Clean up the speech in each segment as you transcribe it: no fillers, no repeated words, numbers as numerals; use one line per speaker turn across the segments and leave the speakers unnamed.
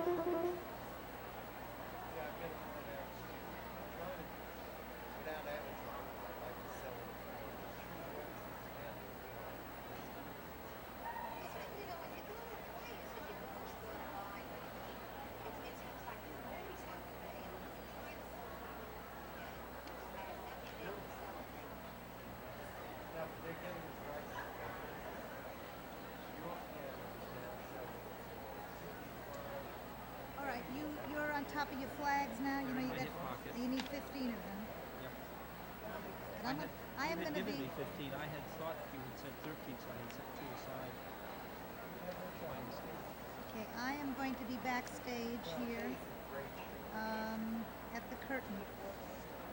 Yeah, I've been over there. I'm trying to get out Amazon. I'd like to sell it. True words and standards.
It's like, when you go to the place and you go to store to buy, it seems like you always have to pay. And when you try to sell something, I have never been able to sell a thing.
No, but they're getting the prices down. Your camera is now selling for 55.
All right, you're on top of your flags now. You know
They're in
you
my
got
hip pocket.
you need 15 of them.
Yep.
And I am
You had
gonna
given
be
me 15. I had thought you had said 13, so I had set 2 aside. My mistake.
okay. I am going to be backstage here
Faith is great shape.
at the curtain,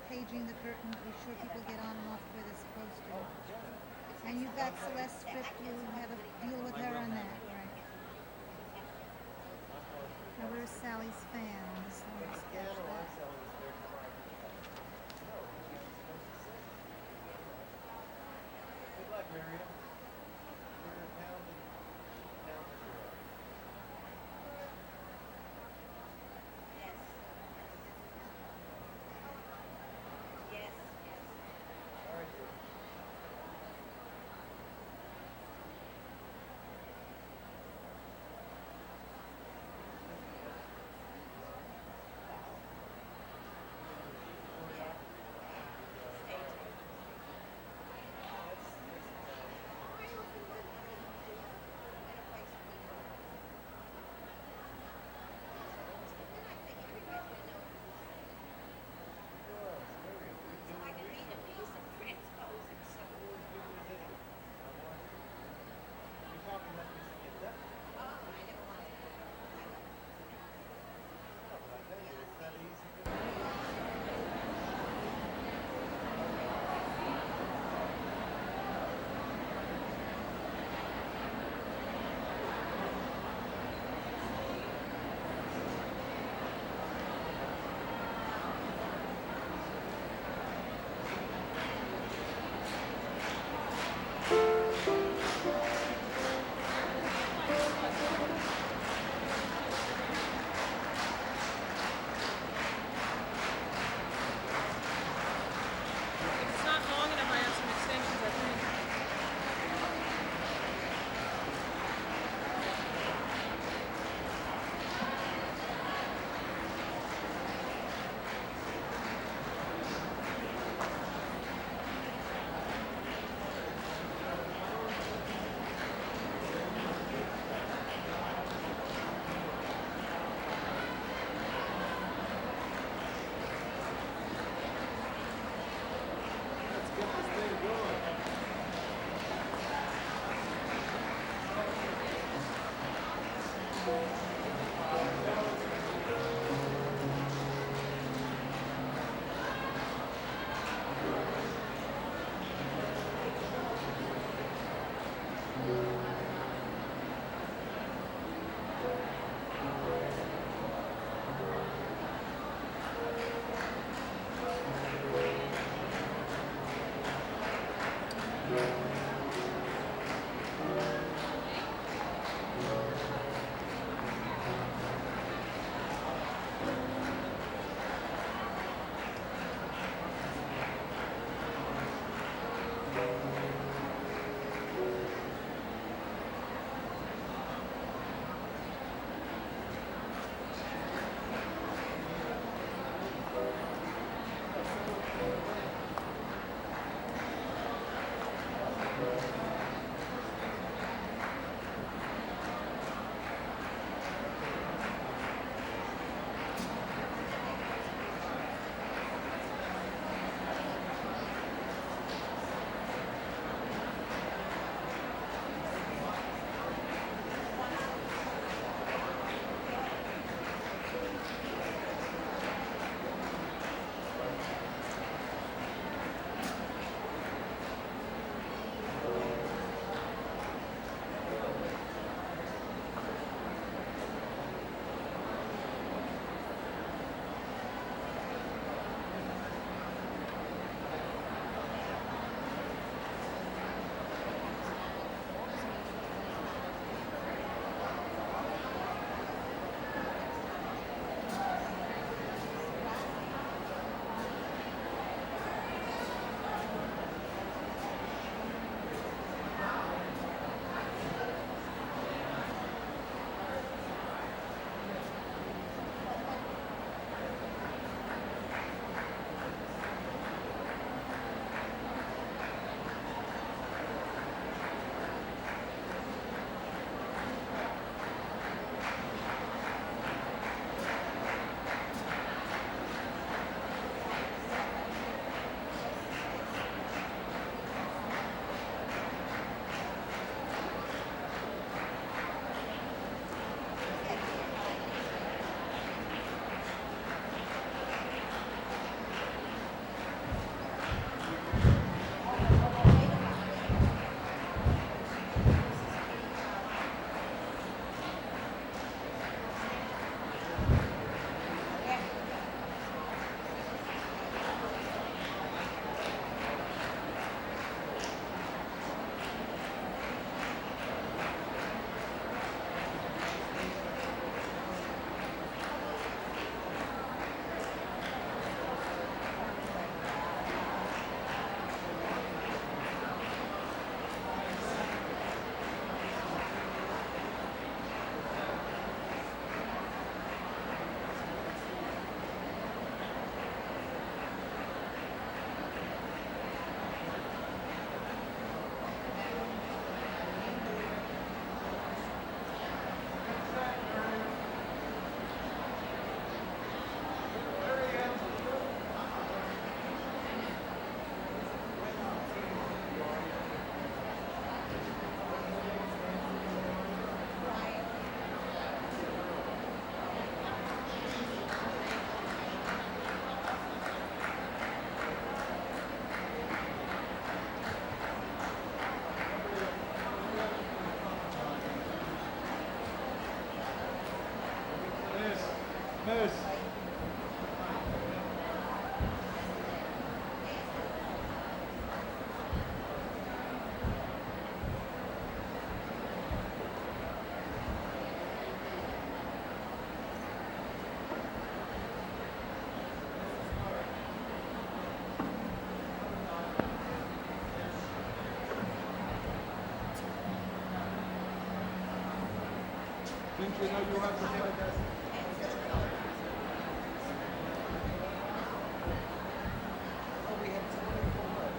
paging the curtain to be sure people get on and off where they're supposed to. And you've got Celeste Script. You have to deal with her on that, right? Now where's Sally's fans? Let me
But the
sketch
piano I'm
that.
selling is 35 each. No, you're supposed to say. Good luck, Mary Ann. You're a talented girl.
Yes. Yes, yes.
All right, dear.
Didn't you know you had to play that?
Oh, we have 2 people left.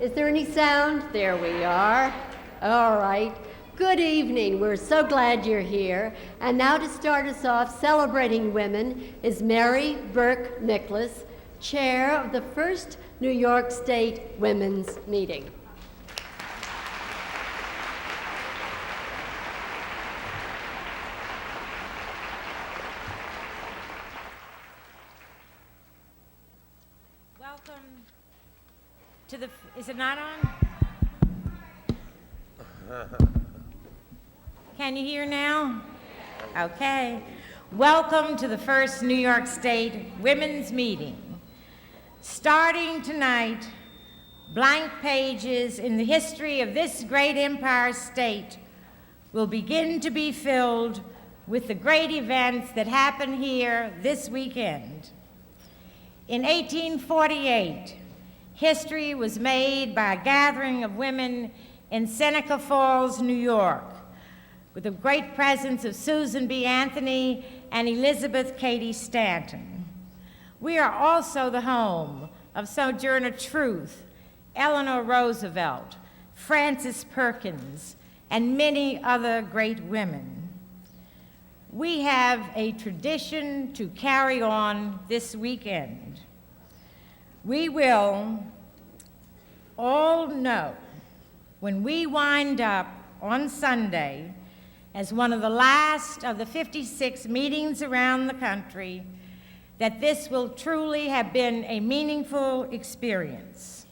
Is there any sound? There we are. All right. Good evening. We're so glad you're here. And now to start us off celebrating women is Mary Burke Nicholas, chair of the first New York State Women's Meeting.
Welcome to the, is it not on? Can you hear now? Okay. Welcome to the first New York State Women's Meeting. Starting tonight, blank pages in the history of this great empire state will begin to be filled with the great events that happen here this weekend. In 1848, history was made by a gathering of women in Seneca Falls, New York, with the great presence of Susan B. Anthony and Elizabeth Cady Stanton. We are also the home of Sojourner Truth, Eleanor Roosevelt, Frances Perkins, and many other great women. We have a tradition to carry on this weekend. We will all know when we wind up on Sunday as one of the last of the 56 meetings around the country that this will truly have been a meaningful experience.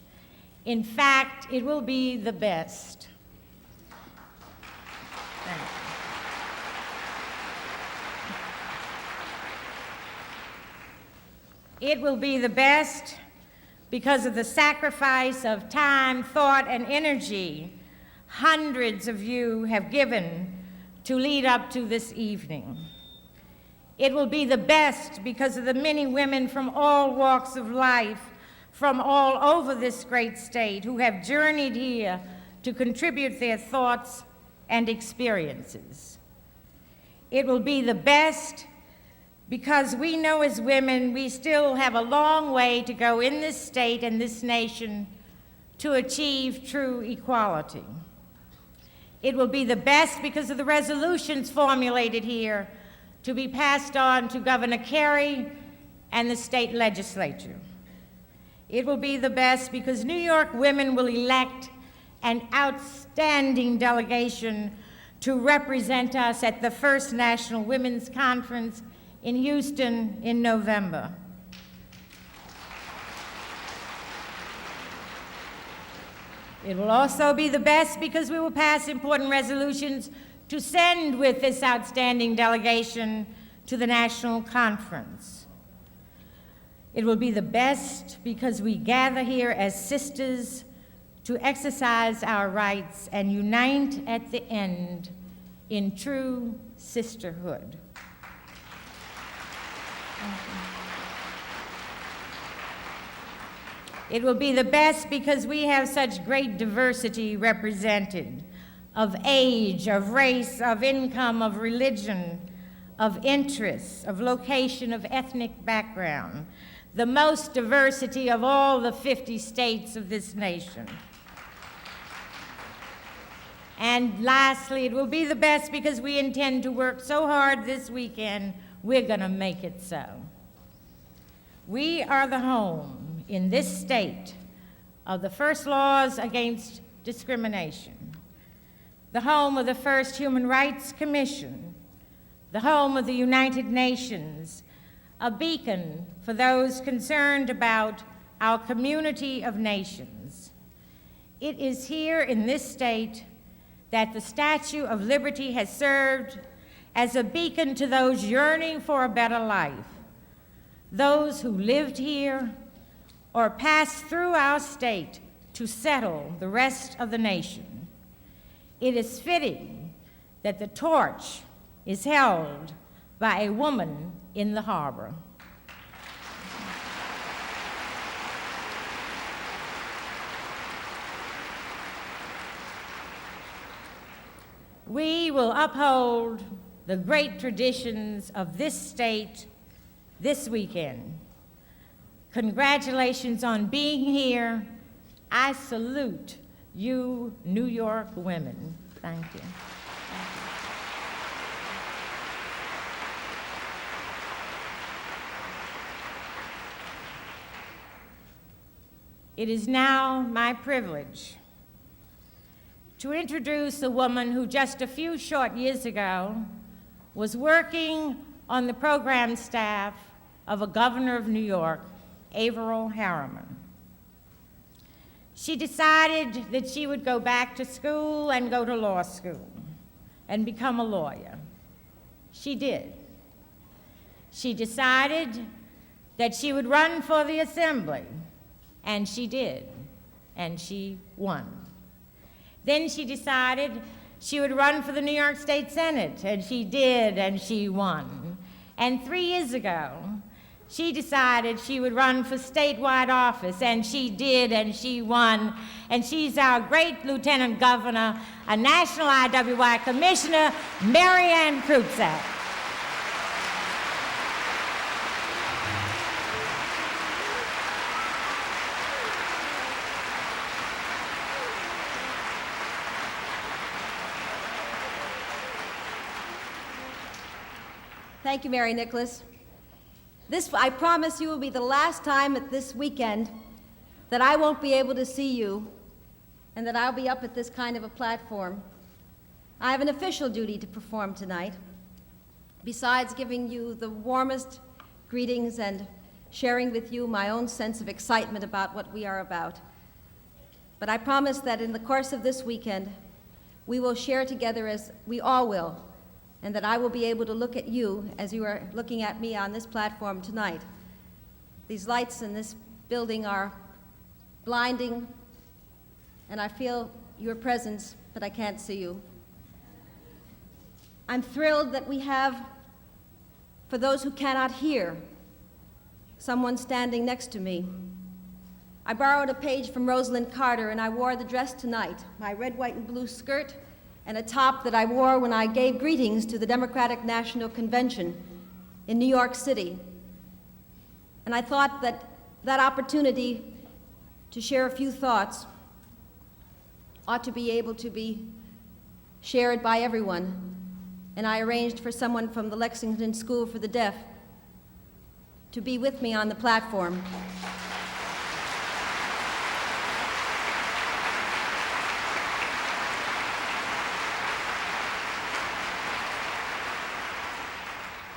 In fact, it will be the best. Thank you. It will be the best because of the sacrifice of time, thought, and energy hundreds of you have given to lead up to this evening. It will be the best because of the many women from all walks of life, from all over this great state, who have journeyed here to contribute their thoughts and experiences. It will be the best because we know as women we still have a long way to go in this state and this nation to achieve true equality. It will be the best because of the resolutions formulated here to be passed on to Governor Carey and the state legislature. It will be the best because New York women will elect an outstanding delegation to represent us at the first National Women's Conference in Houston in November. It will also be the best because we will pass important resolutions to send with this outstanding delegation to the national conference. It will be the best because we gather here as sisters to exercise our rights and unite at the end in true sisterhood. It will be the best because we have such great diversity represented of age, of race, of income, of religion, of interests, of location, of ethnic background, the most diversity of all the 50 states of this nation. And lastly, it will be the best because we intend to work so hard this weekend, we're gonna make it so. We are the home in this state of the first laws against discrimination, the home of the first Human Rights Commission, the home of the United Nations, a beacon for those concerned about our community of nations. It is here in this state that the Statue of Liberty has served as a beacon to those yearning for a better life, those who lived here or passed through our state to settle the rest of the nation. It is fitting that the torch is held by a woman in the harbor. We will uphold the great traditions of this state this weekend. Congratulations on being here. I salute you, New York women. Thank you. It is now my privilege to introduce a woman who just a few short years ago was working on the program staff of a governor of New York, Averell Harriman. She decided that she would go back to school and go to law school and become a lawyer. She did. She decided that she would run for the assembly, and she did, and she won. Then she decided she would run for the New York State Senate, and she did, and she won. And 3 years ago, she decided she would run for statewide office, and she did, and she won. And she's our great Lieutenant Governor, a National IWI Commissioner, Mary Ann Krupsak.
Thank you, Mary Nicholas. I promise you, will be the last time at this weekend that I won't be able to see you and that I'll be up at this kind of a platform. I have an official duty to perform tonight, besides giving you the warmest greetings and sharing with you my own sense of excitement about what we are about. But I promise that in the course of this weekend, we will share together as we all will, and that I will be able to look at you as you are looking at me on this platform tonight. These lights in this building are blinding, and I feel your presence, but I can't see you. I'm thrilled that we have, for those who cannot hear, someone standing next to me. I borrowed a page from Rosalind Carter, and I wore the dress tonight, my red, white, and blue skirt and a top that I wore when I gave greetings to the Democratic National Convention in New York City. And I thought that that opportunity to share a few thoughts ought to be able to be shared by everyone. And I arranged for someone from the Lexington School for the Deaf to be with me on the platform.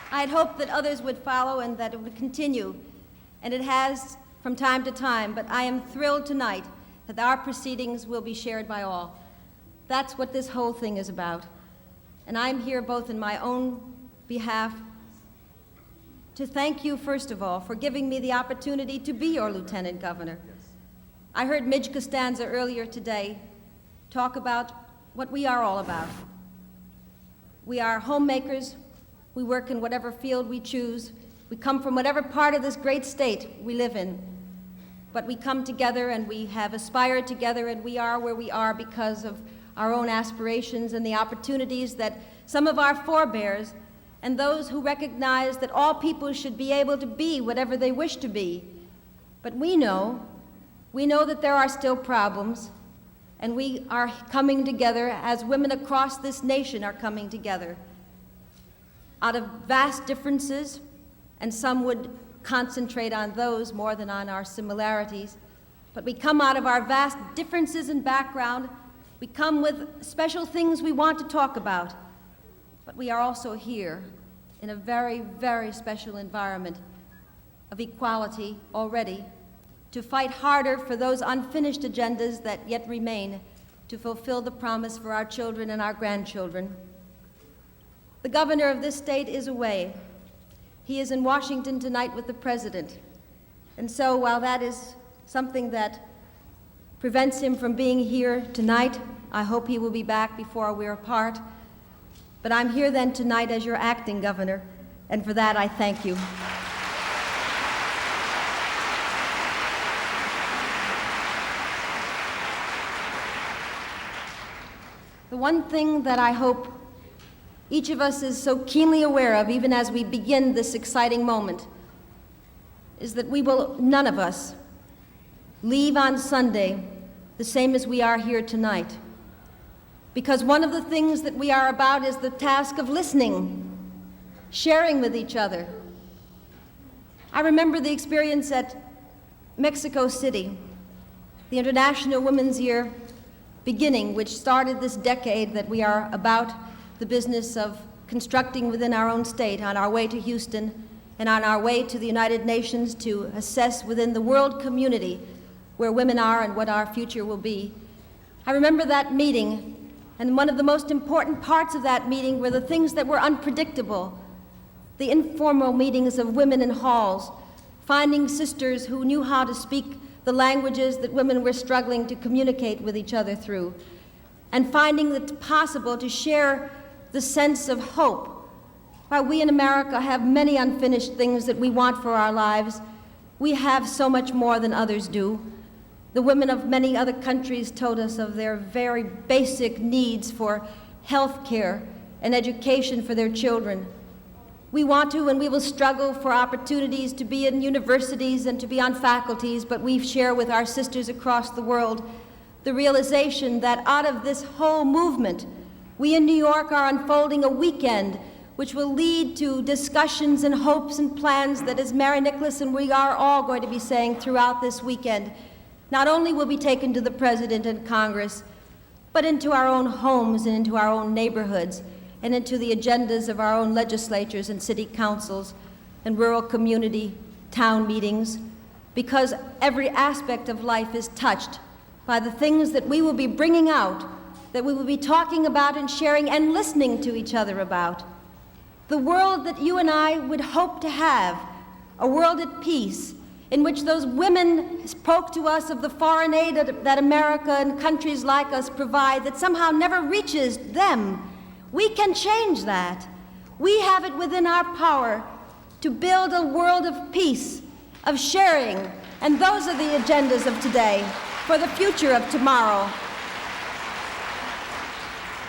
I had hoped that others would follow and that it would continue, and it has from time to time, but I am thrilled tonight that our proceedings will be shared by all. That's what this whole thing is about. And I'm here both in my own behalf to thank you, first of all, for giving me the opportunity to be your Lieutenant Governor. I heard Midge Costanza earlier today talk about what we are all about. We are homemakers. We work in whatever field we choose. We come from whatever part of this great state we live in. But we come together and we have aspired together, and we are where we are because of our own aspirations and the opportunities that some of our forebears and those who recognize that all people should be able to be whatever they wish to be. But we know that there are still problems, and we are coming together as women across this nation are coming together out of vast differences, and some would concentrate on those more than on our similarities. But we come out of our vast differences in background. We come with special things we want to talk about. But we are also here in a very, very special environment of equality already, to fight harder for those unfinished agendas that yet remain to fulfill the promise for our children and our grandchildren. The governor of this state is away. He is in Washington tonight with the president. And so while that is something that prevents him from being here tonight, I hope he will be back before we're apart. But I'm here then tonight as your acting governor, and for that I thank you. The one thing that I hope each of us is so keenly aware of, even as we begin this exciting moment, is that we will, none of us, leave on Sunday the same as we are here tonight. Because one of the things that we are about is the task of listening, sharing with each other. I remember the experience at Mexico City, the International Women's Year beginning, which started this decade that we are about the business of constructing within our own state, on our way to Houston and on our way to the United Nations to assess within the world community where women are and what our future will be. I remember that meeting, and one of the most important parts of that meeting were the things that were unpredictable, the informal meetings of women in halls, finding sisters who knew how to speak the languages that women were struggling to communicate with each other through, and finding it possible to share the sense of hope. While we in America have many unfinished things that we want for our lives, we have so much more than others do. The women of many other countries told us of their very basic needs for health care and education for their children. We want to and we will struggle for opportunities to be in universities and to be on faculties, but we share with our sisters across the world the realization that out of this whole movement, we in New York are unfolding a weekend which will lead to discussions and hopes and plans that, as Mary Nicholas and we are all going to be saying throughout this weekend, not only will be taken to the President and Congress, but into our own homes and into our own neighborhoods and into the agendas of our own legislatures and city councils and rural community town meetings, because every aspect of life is touched by the things that we will be bringing out, that we will be talking about and sharing and listening to each other about. The world that you and I would hope to have, a world at peace, in which those women spoke to us of the foreign aid that America and countries like us provide that somehow never reaches them. We can change that. We have it within our power to build a world of peace, of sharing, and those are the agendas of today for the future of tomorrow.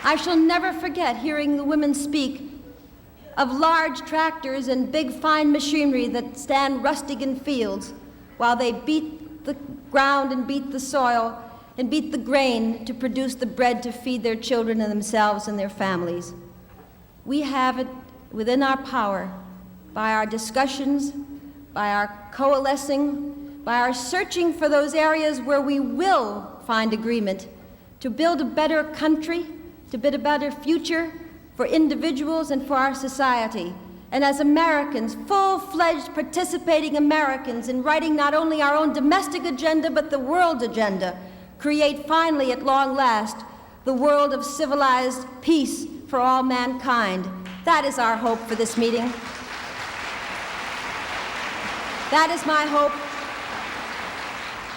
I shall never forget hearing the women speak of large tractors and big fine machinery that stand rusting in fields while they beat the ground and beat the soil and beat the grain to produce the bread to feed their children and themselves and their families. We have it within our power by our discussions, by our coalescing, by our searching for those areas where we will find agreement to build a better country, to build a better future for individuals and for our society. And as Americans, full-fledged participating Americans in writing not only our own domestic agenda but the world agenda, create finally at long last the world of civilized peace for all mankind. That is our hope for this meeting. That is my hope.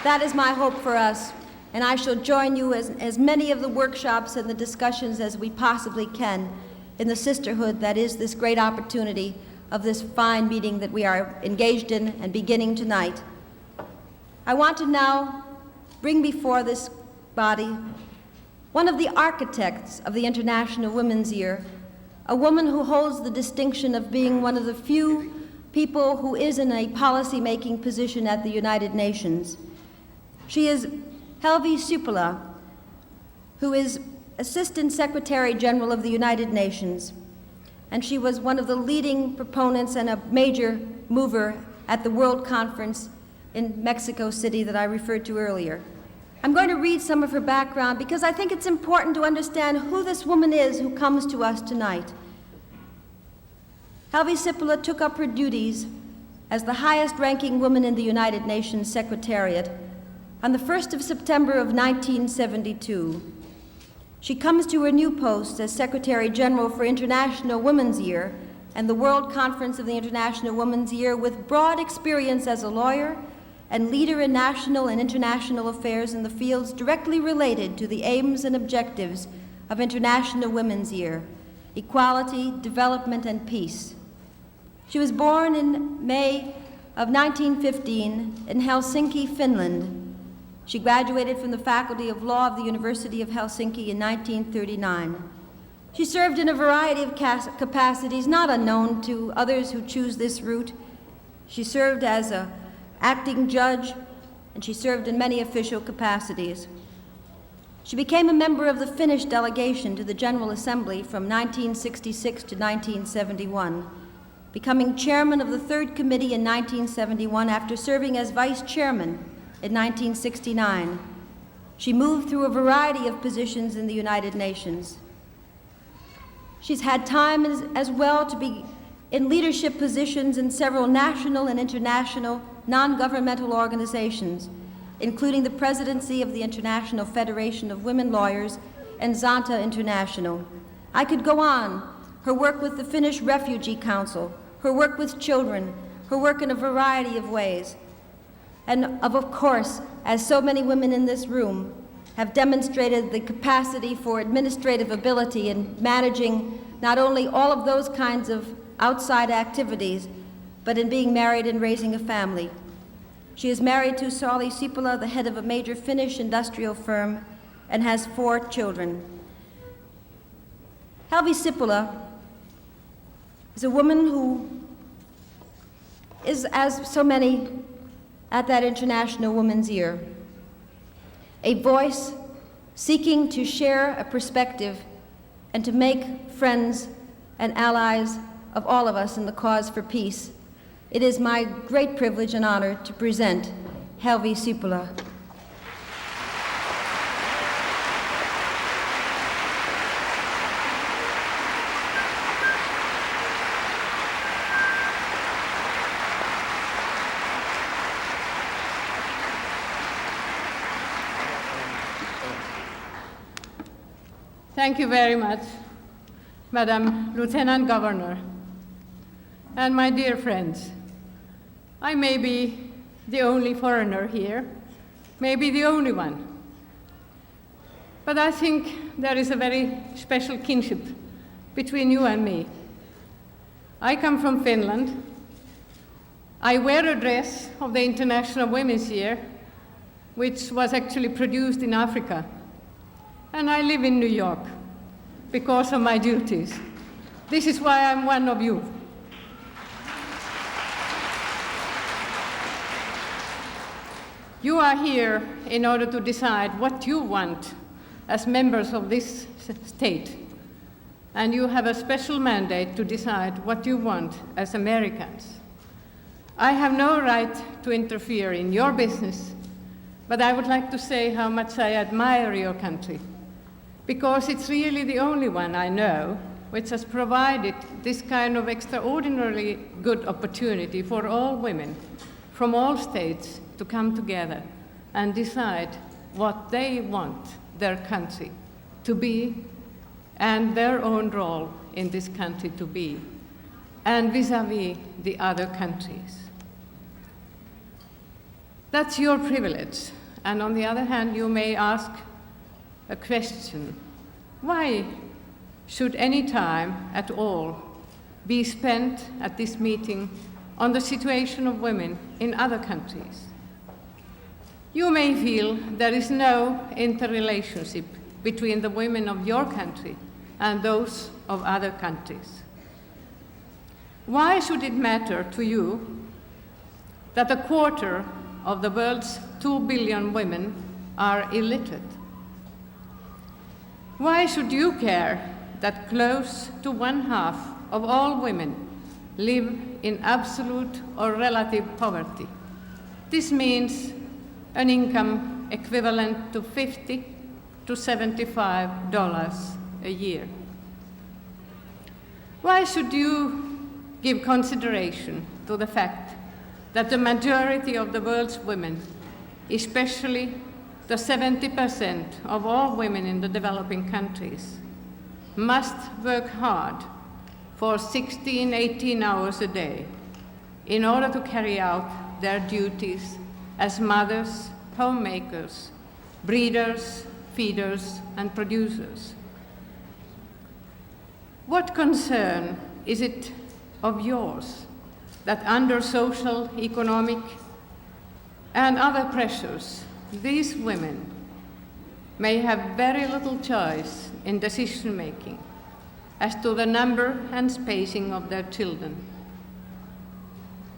That is my hope for us. And I shall join you as many of the workshops and the discussions as we possibly can in the sisterhood that is this great opportunity of this fine meeting that we are engaged in and beginning tonight. I want to now bring before this body one of the architects of the International Women's Year, a woman who holds the distinction of being one of the few people who is in a policy-making position at the United Nations. She is Helvi Sipila, who is Assistant Secretary General of the United Nations, and she was one of the leading proponents and a major mover at the World Conference in Mexico City that I referred to earlier. I'm going to read some of her background because I think it's important to understand who this woman is who comes to us tonight. Helvi Sipila took up her duties as the highest-ranking woman in the United Nations Secretariat on the 1st of September of 1972. She comes to her new post as Secretary General for International Women's Year and the World Conference of the International Women's Year with broad experience as a lawyer and leader in national and international affairs in the fields directly related to the aims and objectives of International Women's Year: equality, development, and peace. She was born in May of 1915 in Helsinki, Finland. She graduated from the Faculty of Law of the University of Helsinki in 1939. She served in a variety of capacities not unknown to others who choose this route. She served as an acting judge, and she served in many official capacities. She became a member of the Finnish delegation to the General Assembly from 1966 to 1971, becoming chairman of the Third Committee in 1971 after serving as vice chairman in 1969. She moved through a variety of positions in the United Nations. She's had time as well to be in leadership positions in several national and international non-governmental organizations, including the presidency of the International Federation of Women Lawyers and Zanta International. I could go on. Her work with the Finnish Refugee Council, her work with children, her work in a variety of ways. And of course, as so many women in this room have demonstrated the capacity for administrative ability in managing not only all of those kinds of outside activities, but in being married and raising a family. She is married to Helvi Sipila, the head of a major Finnish industrial firm, and has 4 children. Helvi Sipila is a woman who is, as so many at that International Women's Year, a voice seeking to share a perspective and to make friends and allies of all of us in the cause for peace. It is my great privilege and honor to present Helvi Sipila.
Thank you very much, Madam Lieutenant Governor, and my dear friends. I may be the only foreigner here, maybe the only one, but I think there is a very special kinship between you and me. I come from Finland. I wear a dress of the International Women's Year, which was actually produced in Africa. And I live in New York. because of my duties. This is why I'm one of you. You are here in order to decide what you want as members of this state, and you have a special mandate to decide what you want as Americans. I have no right to interfere in your business, but I would like to say how much I admire your country, because it's really the only one I know which has provided this kind of extraordinarily good opportunity for all women from all states to come together and decide what they want their country to be and their own role in this country to be, and vis-à-vis the other countries. That's your privilege. And on the other hand, you may ask a question. Why should any time at all be spent at this meeting on the situation of women in other countries? You may feel there is no interrelationship between the women of your country and those of other countries. Why should it matter to you that a quarter of the world's 2 billion women are illiterate? Why should you care that close to 1/2 of all women live in absolute or relative poverty? This means an income equivalent to $50 to $75 a year. Why should you give consideration to the fact that the majority of the world's women, especially the 70% of all women in the developing countries, must work hard for 16, 18 hours a day in order to carry out their duties as mothers, homemakers, breeders, feeders, and producers? What concern is it of yours that under social, economic, and other pressures, these women may have very little choice in decision-making as to the number and spacing of their children,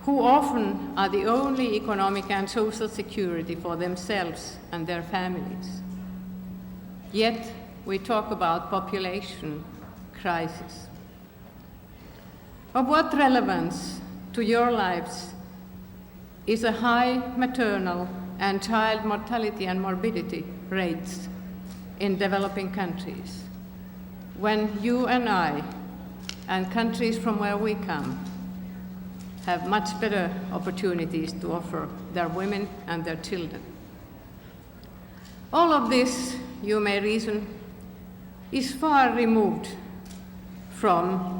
who often are the only economic and social security for themselves and their families? Yet, we talk about population crisis. Of what relevance to your lives is a high maternal and child mortality and morbidity rates in developing countries, when you and I, and countries from where we come, have much better opportunities to offer their women and their children? All of this, you may reason, is far removed from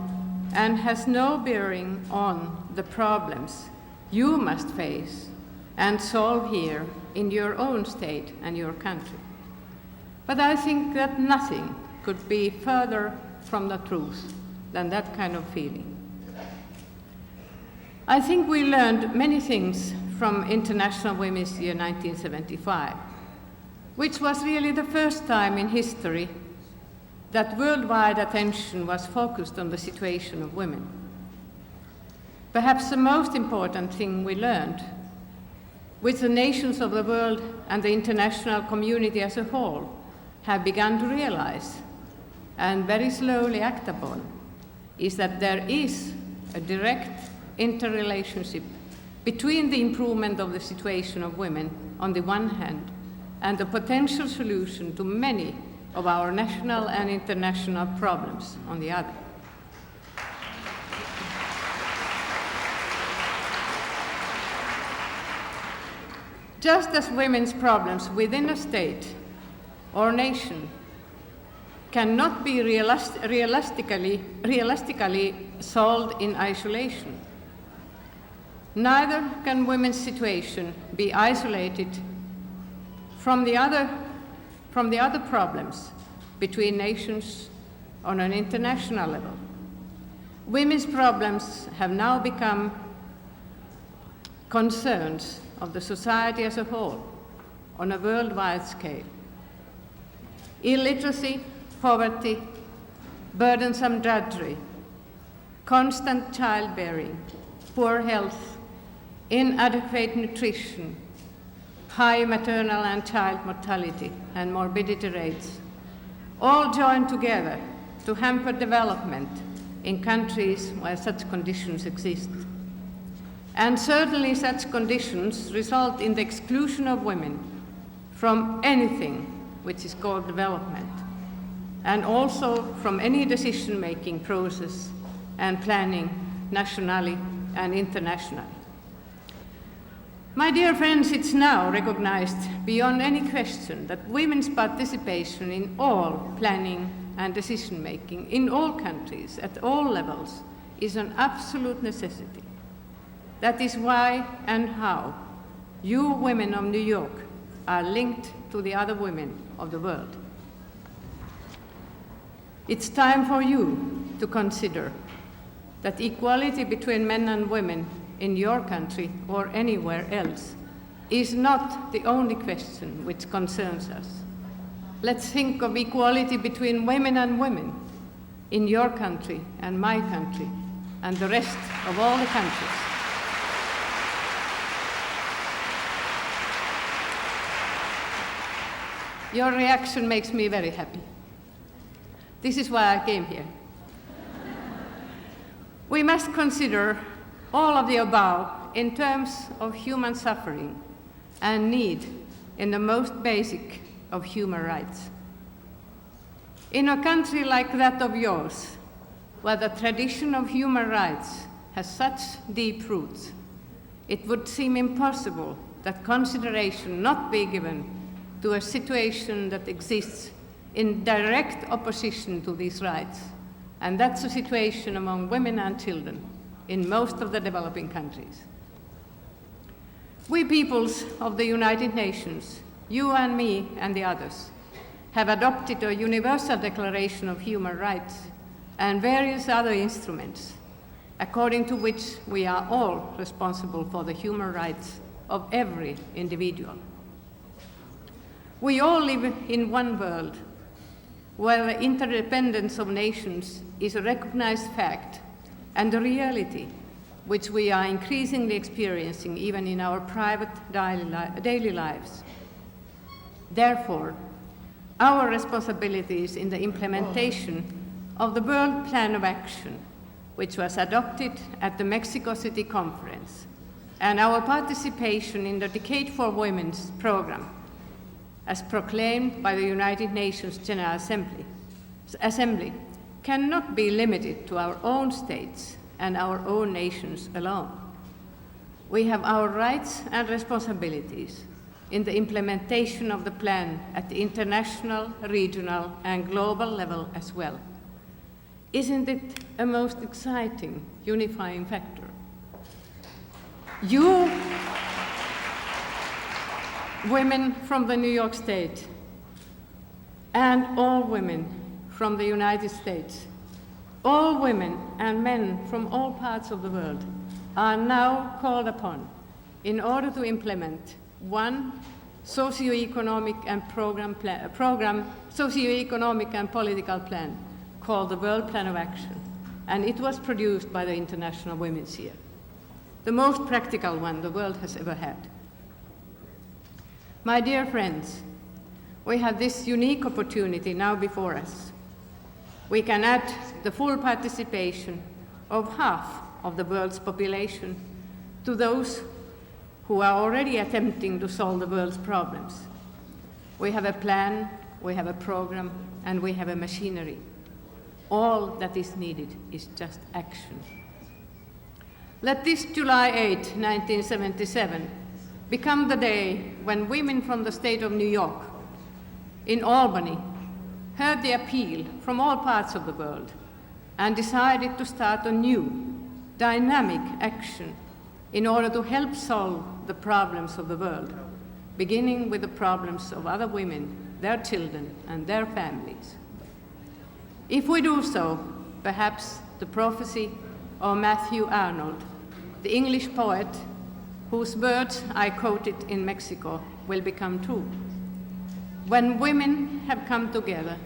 and has no bearing on the problems you must face and solve here in your own state and your country. But I think that nothing could be further from the truth than that kind of feeling. I think we learned many things from International Women's Year 1975, which was really the first time in history that worldwide attention was focused on the situation of women. Perhaps the most important thing we learned, which the nations of the world and the international community as a whole have begun to realize and very slowly act upon, is that there is a direct interrelationship between the improvement of the situation of women on the one hand and the potential solution to many of our national and international problems on the other. Just as women's problems within a state or nation cannot be realistically solved in isolation, neither can women's situation be isolated from the other problems between nations on an international level. Women's problems have now become concerns of the society as a whole on a worldwide scale. Illiteracy, poverty, burdensome drudgery, constant childbearing, poor health, inadequate nutrition, high maternal and child mortality and morbidity rates, all join together to hamper development in countries where such conditions exist. And certainly such conditions result in the exclusion of women from anything which is called development, and also from any decision-making process and planning nationally and internationally. My dear friends, it's now recognized beyond any question that women's participation in all planning and decision-making in all countries at all levels is an absolute necessity. That is why and how you women of New York are linked to the other women of the world. It's time for you to consider that equality between men and women in your country or anywhere else is not the only question which concerns us. Let's think of equality between women and women in your country and my country and the rest of all the countries. Your reaction makes me very happy. This is why I came here. We must consider all of the above in terms of human suffering and need in the most basic of human rights. In a country like that of yours, where the tradition of human rights has such deep roots, it would seem impossible that consideration not be given to a situation that exists in direct opposition to these rights, and that's the situation among women and children in most of the developing countries. We peoples of the United Nations, you and me and the others, have adopted a Universal Declaration of Human Rights and various other instruments, according to which we are all responsible for the human rights of every individual. We all live in one world where the interdependence of nations is a recognized fact and a reality which we are increasingly experiencing even in our private daily lives. Therefore, our responsibilities in the implementation of the World Plan of Action, which was adopted at the Mexico City Conference, and our participation in the Decade for Women's program, as proclaimed by the United Nations General Assembly, cannot be limited to our own states and our own nations alone. We have our rights and responsibilities in the implementation of the plan at the international, regional, and global level as well. Isn't it a most exciting unifying factor? You, women from the New York State, and all women from the United States, all women and men from all parts of the world are now called upon in order to implement one socio-economic and socio-economic and political plan called the World Plan of Action, and it was produced by the International Women's Year, the most practical one the world has ever had. My dear friends, we have this unique opportunity now before us. We can add the full participation of half of the world's population to those who are already attempting to solve the world's problems. We have a plan, we have a program, and we have a machinery. All that is needed is just action. Let this July 8, 1977, become the day when women from the state of New York, in Albany, heard the appeal from all parts of the world and decided to start a new, dynamic action in order to help solve the problems of the world, beginning with the problems of other women, their children, and their families. If we do so, perhaps the prophecy of Matthew Arnold, the English poet, whose words I quoted in Mexico, will become true. When women have come together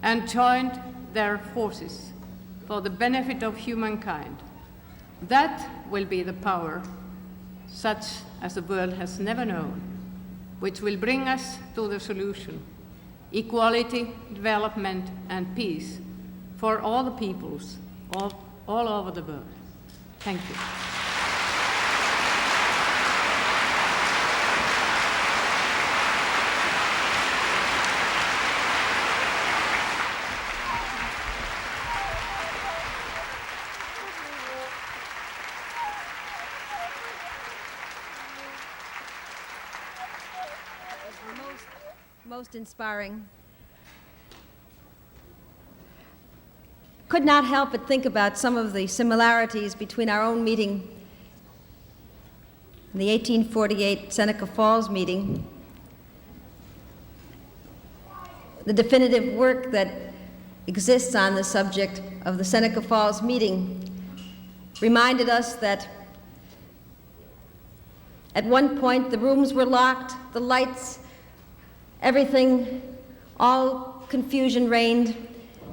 and joined their forces for the benefit of humankind. That will be the power, such as the world has never known, which will bring us to the solution: equality, development, and peace for all the peoples all over the world. Thank you.
Most inspiring. Could not help but think about some of the similarities between our own meeting and the 1848 Seneca Falls meeting. The definitive work that exists on the subject of the Seneca Falls meeting reminded us that at one point the rooms were locked, the lights, everything, all confusion reigned.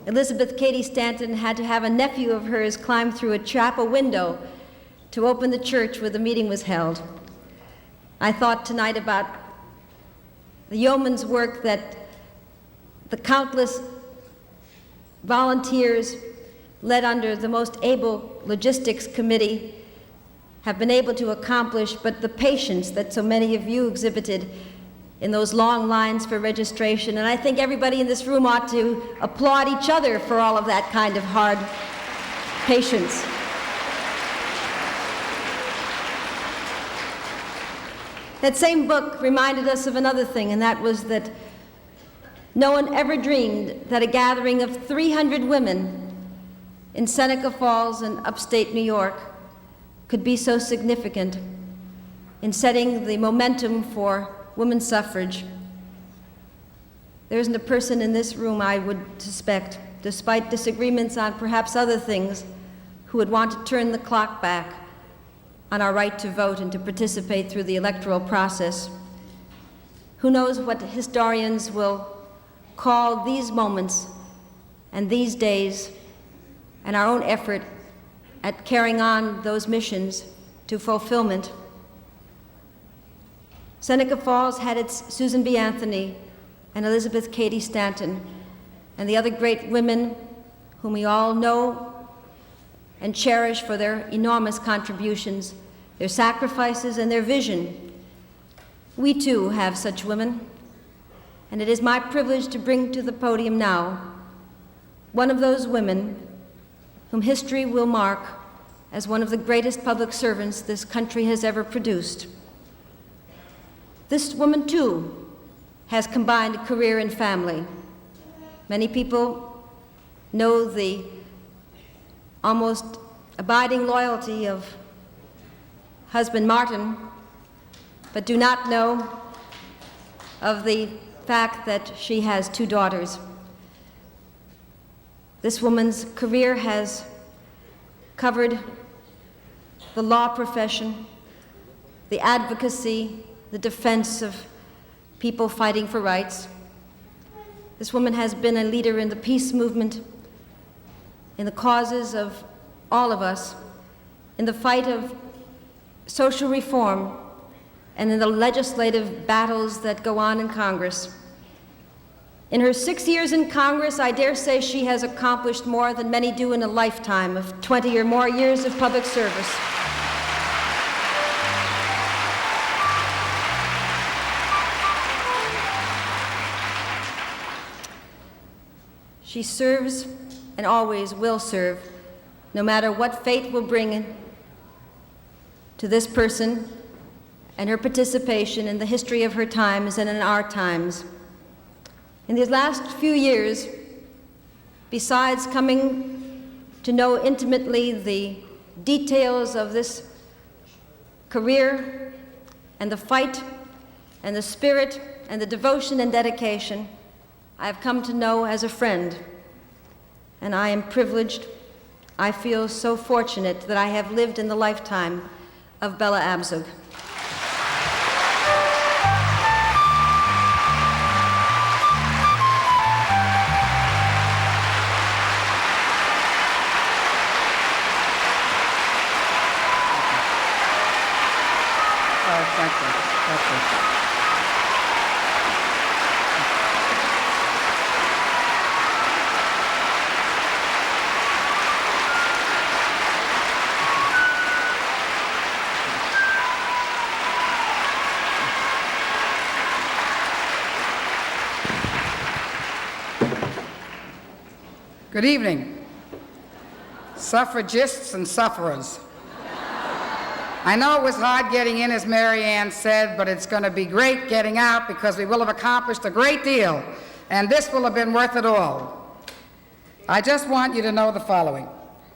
Elizabeth Cady Stanton had to have a nephew of hers climb through a chapel window to open the church where the meeting was held. I thought tonight about the yeoman's work that the countless volunteers led under the most able logistics committee have been able to accomplish, but the patience that so many of you exhibited in those long lines for registration. And I think everybody in this room ought to applaud each other for all of that kind of hard patience. That same book reminded us of another thing, and that was that no one ever dreamed that a gathering of 300 women in Seneca Falls in upstate New York could be so significant in setting the momentum for women's suffrage. There isn't a person in this room, I would suspect, despite disagreements on perhaps other things, who would want to turn the clock back on our right to vote and to participate through the electoral process. Who knows what historians will call these moments and these days and our own effort at carrying on those missions to fulfillment. Seneca Falls had its Susan B. Anthony and Elizabeth Cady Stanton and the other great women whom we all know and cherish for their enormous contributions, their sacrifices, and their vision. We too have such women, and it is my privilege to bring to the podium now one of those women whom history will mark as one of the greatest public servants this country has ever produced. This woman, too, has combined career and family. Many people know the almost abiding loyalty of husband Martin, but do not know of the fact that she has 2 daughters. This woman's career has covered the law profession, the advocacy, the defense of people fighting for rights. This woman has been a leader in the peace movement, in the causes of all of us, in the fight of social reform, and in the legislative battles that go on in Congress. In her 6 years in Congress, I dare say she has accomplished more than many do in a lifetime of 20 or more years of public service. She serves and always will serve, no matter what fate will bring to this person and her participation in the history of her times and in our times. In these last few years, besides coming to know intimately the details of this career and the fight and the spirit and the devotion and dedication, I have come to know as a friend, and I am privileged. I feel so fortunate that I have lived in the lifetime of Bella Abzug.
Good evening, suffragists and sufferers. I know it was hard getting in, as Mary Ann said, but it's going to be great getting out because we will have accomplished a great deal, and this will have been worth it all. I just want you to know the following.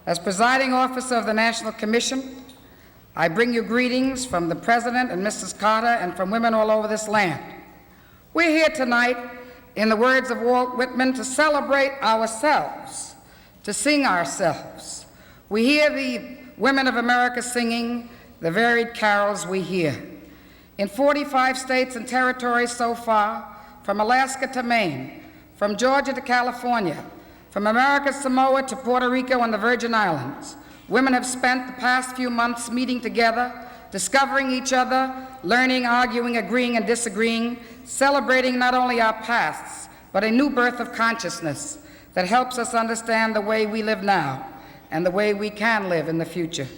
As presiding officer of the National Commission, I bring you greetings from the President and Mrs. Carter and from women all over this land. We're here tonight, in the words of Walt Whitman, to celebrate ourselves, to sing ourselves. We hear the women of America singing the varied carols we hear. In 45 states and territories so far, from Alaska to Maine, from Georgia to California, from America's Samoa to Puerto Rico and the Virgin Islands, women have spent the past few months meeting together, discovering each other, learning, arguing, agreeing, and disagreeing, celebrating not only our pasts, but a new birth of consciousness that helps us understand the way we live now and the way we can live in the future.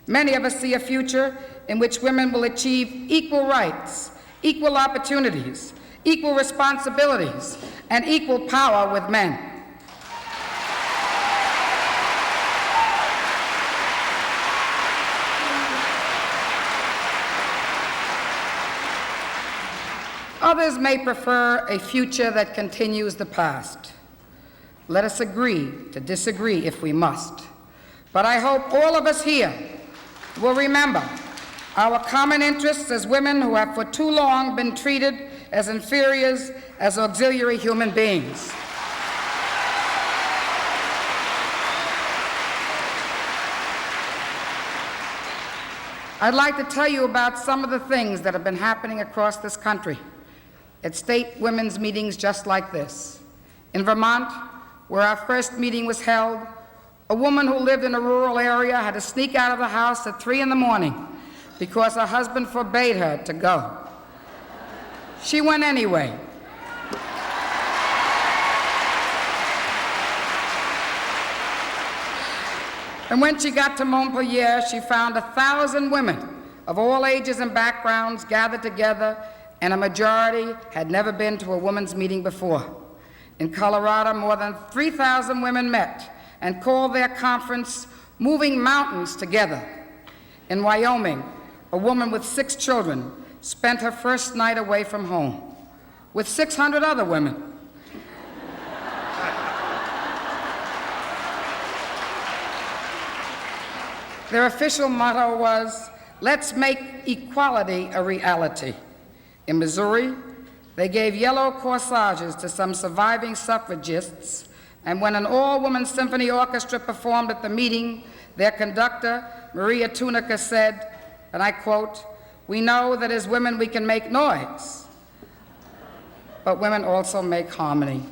Many of us see a future in which women will achieve equal rights, equal opportunities, equal responsibilities, and equal power with men. Others may prefer a future that continues the past. Let us agree to disagree if we must. But I hope all of us here will remember our common interests as women who have for too long been treated as inferiors, as auxiliary human beings. I'd like to tell you about some of the things that have been happening across this country at state women's meetings just like this. In Vermont, where our first meeting was held, a woman who lived in a rural area had to sneak out of the house at 3 in the morning because her husband forbade her to go. She went anyway. And when she got to Montpelier, she found 1,000 women of all ages and backgrounds gathered together, and a majority had never been to a women's meeting before. In Colorado, more than 3,000 women met and called their conference Moving Mountains Together. In Wyoming, a woman with 6 children spent her first night away from home with 600 other women. Their official motto was, "Let's make equality a reality." In Missouri, they gave yellow corsages to some surviving suffragists, and when an all-woman symphony orchestra performed at the meeting, their conductor, Maria Tunica, said, and I quote, "We know that as women we can make noise, but women also make harmony."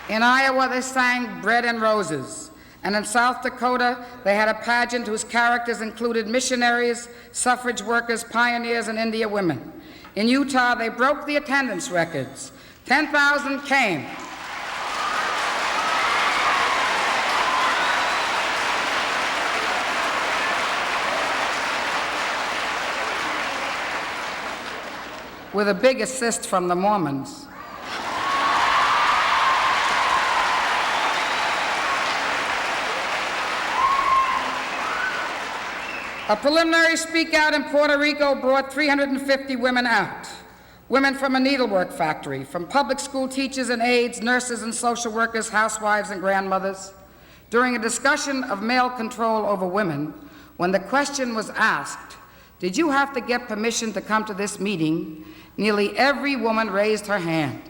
In Iowa, they sang Bread and Roses. And in South Dakota, they had a pageant whose characters included missionaries, suffrage workers, pioneers, and India women. In Utah, they broke the attendance records. 10,000 came. With a big assist from the Mormons. A preliminary speak out in Puerto Rico brought 350 women out. Women from a needlework factory, from public school teachers and aides, nurses and social workers, housewives and grandmothers. During a discussion of male control over women, when the question was asked, "Did you have to get permission to come to this meeting?" nearly every woman raised her hand.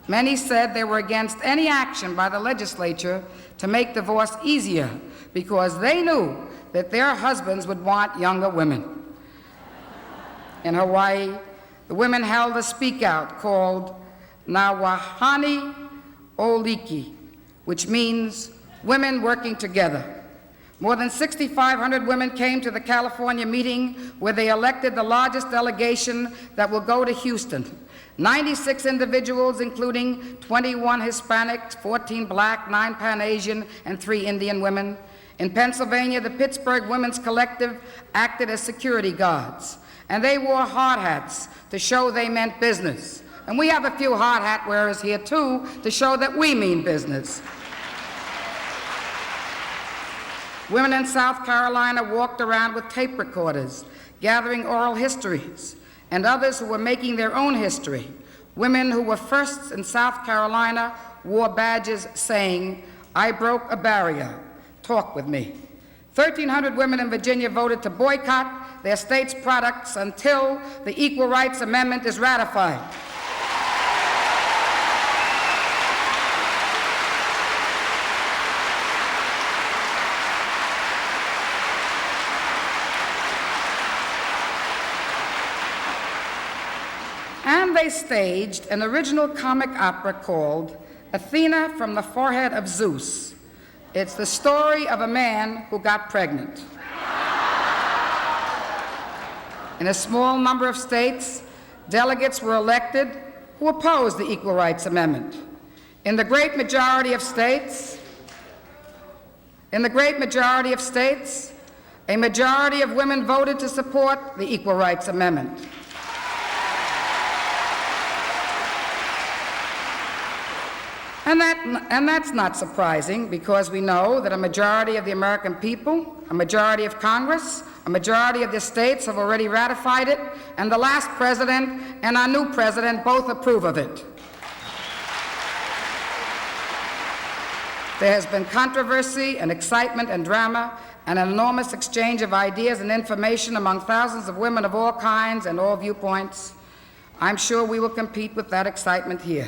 Many said they were against any action by the legislature to make divorce easier because they knew that their husbands would want younger women. In Hawaii, the women held a speak out called Nawahani Oliki, which means women working together. More than 6,500 women came to the California meeting where they elected the largest delegation that will go to Houston. 96 individuals, including 21 Hispanic, 14 Black, 9 Pan-Asian, and 3 Indian women. In Pennsylvania, the Pittsburgh Women's Collective acted as security guards, and they wore hard hats to show they meant business. And we have a few hard hat wearers here, too, to show that we mean business. Women in South Carolina walked around with tape recorders, gathering oral histories, and others who were making their own history. Women who were firsts in South Carolina wore badges saying, "I broke a barrier, talk with me." 1,300 women in Virginia voted to boycott their state's products until the Equal Rights Amendment is ratified. And they staged an original comic opera called Athena from the Forehead of Zeus. It's the story of a man who got pregnant. In a small number of states, delegates were elected who opposed the Equal Rights Amendment. In the great majority of states, a majority of women voted to support the Equal Rights Amendment. And that's not surprising, because we know that a majority of the American people, a majority of Congress, a majority of the states have already ratified it, and the last president and our new president both approve of it. There has been controversy and excitement and drama and an enormous exchange of ideas and information among thousands of women of all kinds and all viewpoints. I'm sure we will compete with that excitement here.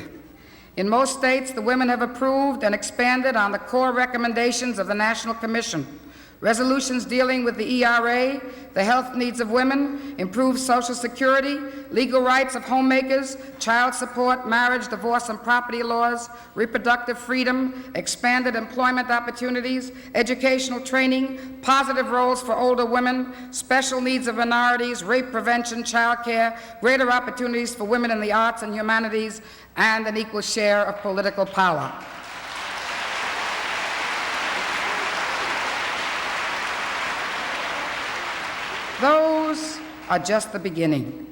In most states, the women have approved and expanded on the core recommendations of the National Commission. Resolutions dealing with the ERA, the health needs of women, improved Social Security, legal rights of homemakers, child support, marriage, divorce, and property laws, reproductive freedom, expanded employment opportunities, educational training, positive roles for older women, special needs of minorities, rape prevention, child care, greater opportunities for women in the arts and humanities, and an equal share of political power. Those are just the beginning.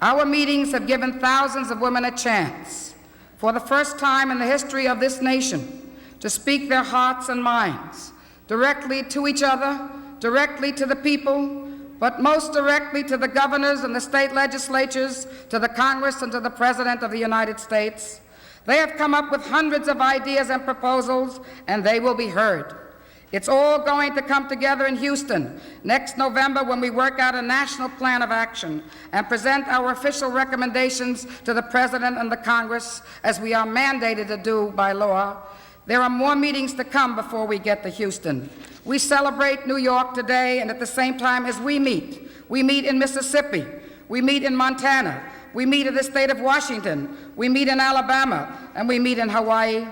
Our meetings have given thousands of women a chance, for the first time in the history of this nation, to speak their hearts and minds directly to each other, directly to the people, but most directly to the governors and the state legislatures, to the Congress and to the President of the United States. They have come up with hundreds of ideas and proposals, and they will be heard. It's all going to come together in Houston next November when we work out a national plan of action and present our official recommendations to the President and the Congress, as we are mandated to do by law. There are more meetings to come before we get to Houston. We celebrate New York today, and at the same time as we meet in Mississippi, we meet in Montana, we meet in the state of Washington, we meet in Alabama, and we meet in Hawaii.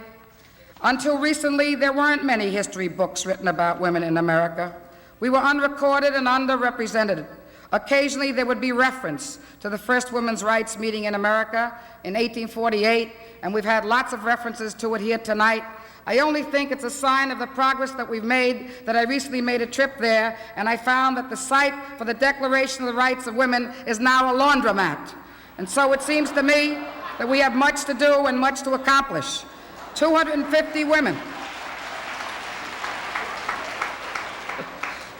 Until recently, there weren't many history books written about women in America. We were unrecorded and underrepresented. Occasionally, there would be reference to the first women's rights meeting in America in 1848, and we've had lots of references to it here tonight. I only think it's a sign of the progress that we've made that I recently made a trip there, and I found that the site for the Declaration of the Rights of Women is now a laundromat. And so it seems to me that we have much to do and much to accomplish. 250 women.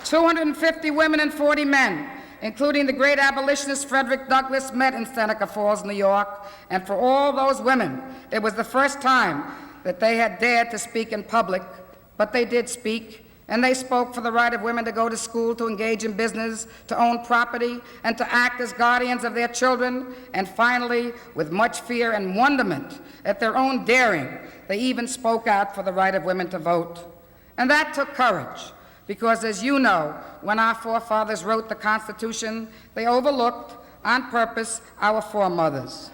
250 women and 40 men, including the great abolitionist Frederick Douglass, met in Seneca Falls, New York. And for all those women, it was the first time that they had dared to speak in public, but they did speak. And they spoke for the right of women to go to school, to engage in business, to own property, and to act as guardians of their children. And finally, with much fear and wonderment at their own daring, they even spoke out for the right of women to vote. And that took courage, because as you know, when our forefathers wrote the Constitution, they overlooked, on purpose, our foremothers.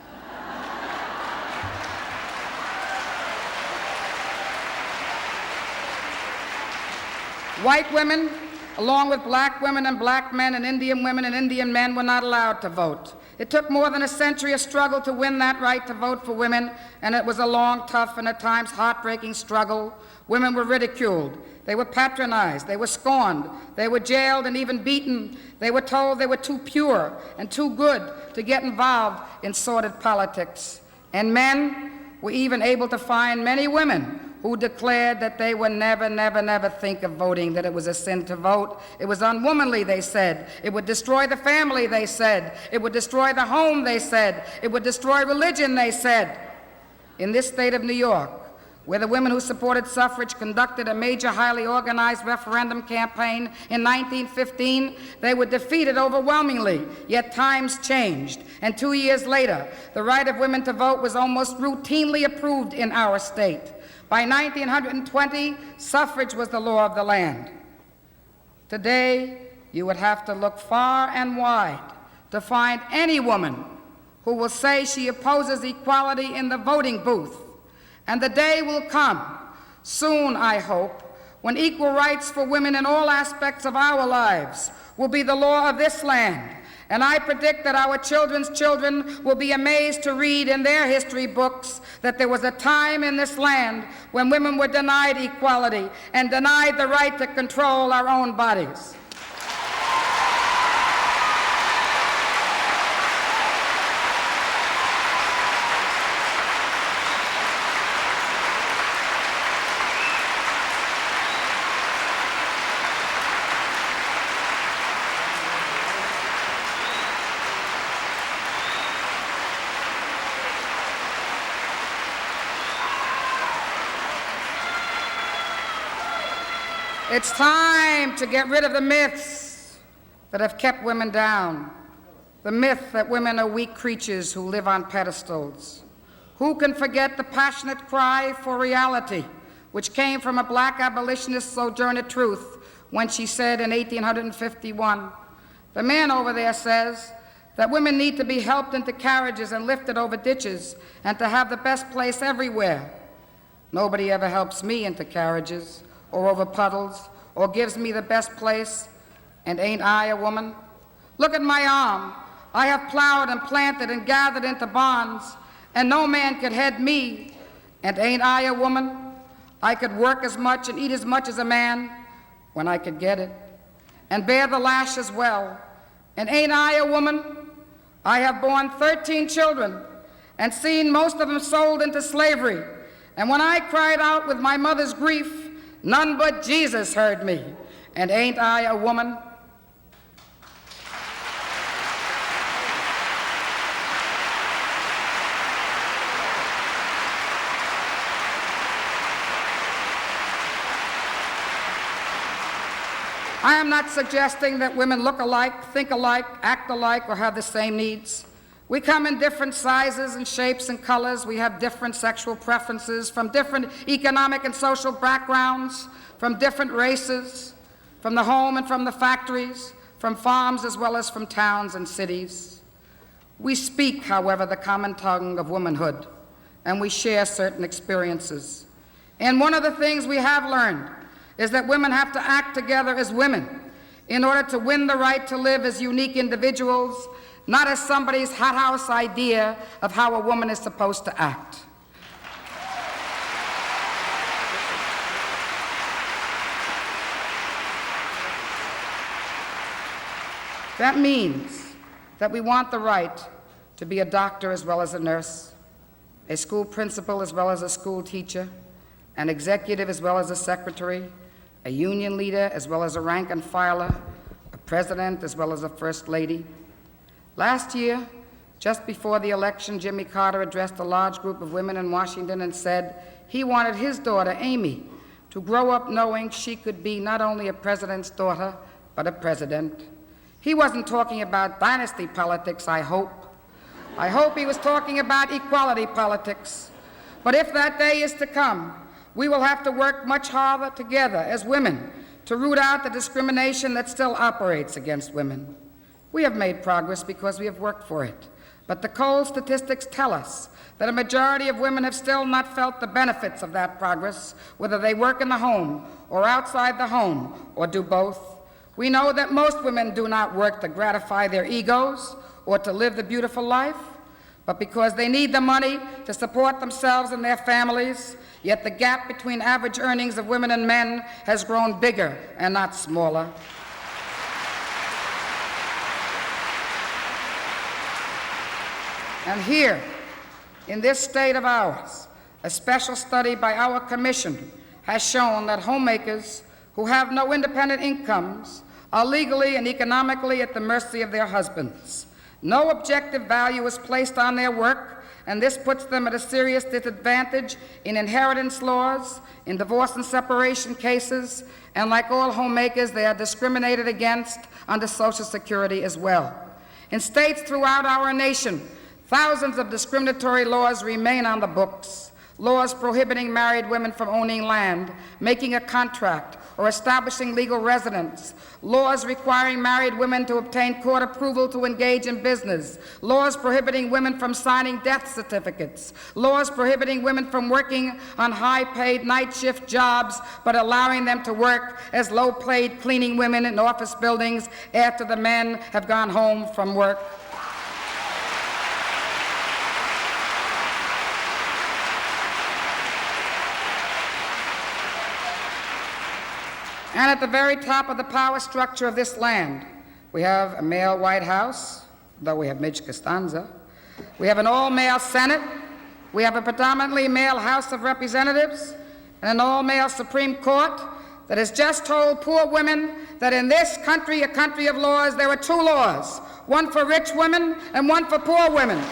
White women, along with black women and black men and Indian women and Indian men, were not allowed to vote. It took more than a century of struggle to win that right to vote for women, and it was a long, tough, and at times heartbreaking struggle. Women were ridiculed. They were patronized. They were scorned. They were jailed and even beaten. They were told they were too pure and too good to get involved in sordid politics. And men were even able to find many women who declared that they would never, never, never think of voting, that it was a sin to vote. It was unwomanly, they said. It would destroy the family, they said. It would destroy the home, they said. It would destroy religion, they said. In this state of New York, where the women who supported suffrage conducted a major, highly organized referendum campaign in 1915, they were defeated overwhelmingly, yet times changed. And 2 years later, the right of women to vote was almost routinely approved in our state. By 1920, suffrage was the law of the land. Today, you would have to look far and wide to find any woman who will say she opposes equality in the voting booth. And the day will come, soon I hope, when equal rights for women in all aspects of our lives will be the law of this land. And I predict that our children's children will be amazed to read in their history books that there was a time in this land when women were denied equality and denied the right to control our own bodies. It's time to get rid of the myths that have kept women down. The myth that women are weak creatures who live on pedestals. Who can forget the passionate cry for reality, which came from a black abolitionist, Sojourner Truth, when she said in 1851, "The man over there says that women need to be helped into carriages and lifted over ditches and to have the best place everywhere. Nobody ever helps me into carriages or over puddles, or gives me the best place, and ain't I a woman? Look at my arm. I have plowed and planted and gathered into bonds, and no man could head me, and ain't I a woman? I could work as much and eat as much as a man when I could get it, and bear the lash as well, and ain't I a woman? I have borne 13 children, and seen most of them sold into slavery, and when I cried out with my mother's grief, none but Jesus heard me, and ain't I a woman?" I am not suggesting that women look alike, think alike, act alike, or have the same needs. We come in different sizes and shapes and colors. We have different sexual preferences, from different economic and social backgrounds, from different races, from the home and from the factories, from farms as well as from towns and cities. We speak, however, the common tongue of womanhood, and we share certain experiences. And one of the things we have learned is that women have to act together as women in order to win the right to live as unique individuals, not as somebody's hothouse idea of how a woman is supposed to act. That means that we want the right to be a doctor as well as a nurse, a school principal as well as a school teacher, an executive as well as a secretary, a union leader as well as a rank and filer, a president as well as a first lady. Last year, just before the election, Jimmy Carter addressed a large group of women in Washington and said he wanted his daughter, Amy, to grow up knowing she could be not only a president's daughter, but a president. He wasn't talking about dynasty politics, I hope. I hope he was talking about equality politics. But if that day is to come, we will have to work much harder together as women to root out the discrimination that still operates against women. We have made progress because we have worked for it. But the cold statistics tell us that a majority of women have still not felt the benefits of that progress, whether they work in the home or outside the home or do both. We know that most women do not work to gratify their egos or to live the beautiful life, but because they need the money to support themselves and their families, yet the gap between average earnings of women and men has grown bigger and not smaller. And here, in this state of ours, a special study by our commission has shown that homemakers who have no independent incomes are legally and economically at the mercy of their husbands. No objective value is placed on their work, and this puts them at a serious disadvantage in inheritance laws, in divorce and separation cases, and like all homemakers, they are discriminated against under Social Security as well. In states throughout our nation, thousands of discriminatory laws remain on the books. Laws prohibiting married women from owning land, making a contract, or establishing legal residence. Laws requiring married women to obtain court approval to engage in business. Laws prohibiting women from signing death certificates. Laws prohibiting women from working on high-paid night shift jobs, but allowing them to work as low-paid cleaning women in office buildings after the men have gone home from work. And at the very top of the power structure of this land, we have a male White House, though we have Midge Costanza. We have an all-male Senate. We have a predominantly male House of Representatives and an all-male Supreme Court that has just told poor women that in this country, a country of laws, there are two laws, one for rich women and one for poor women.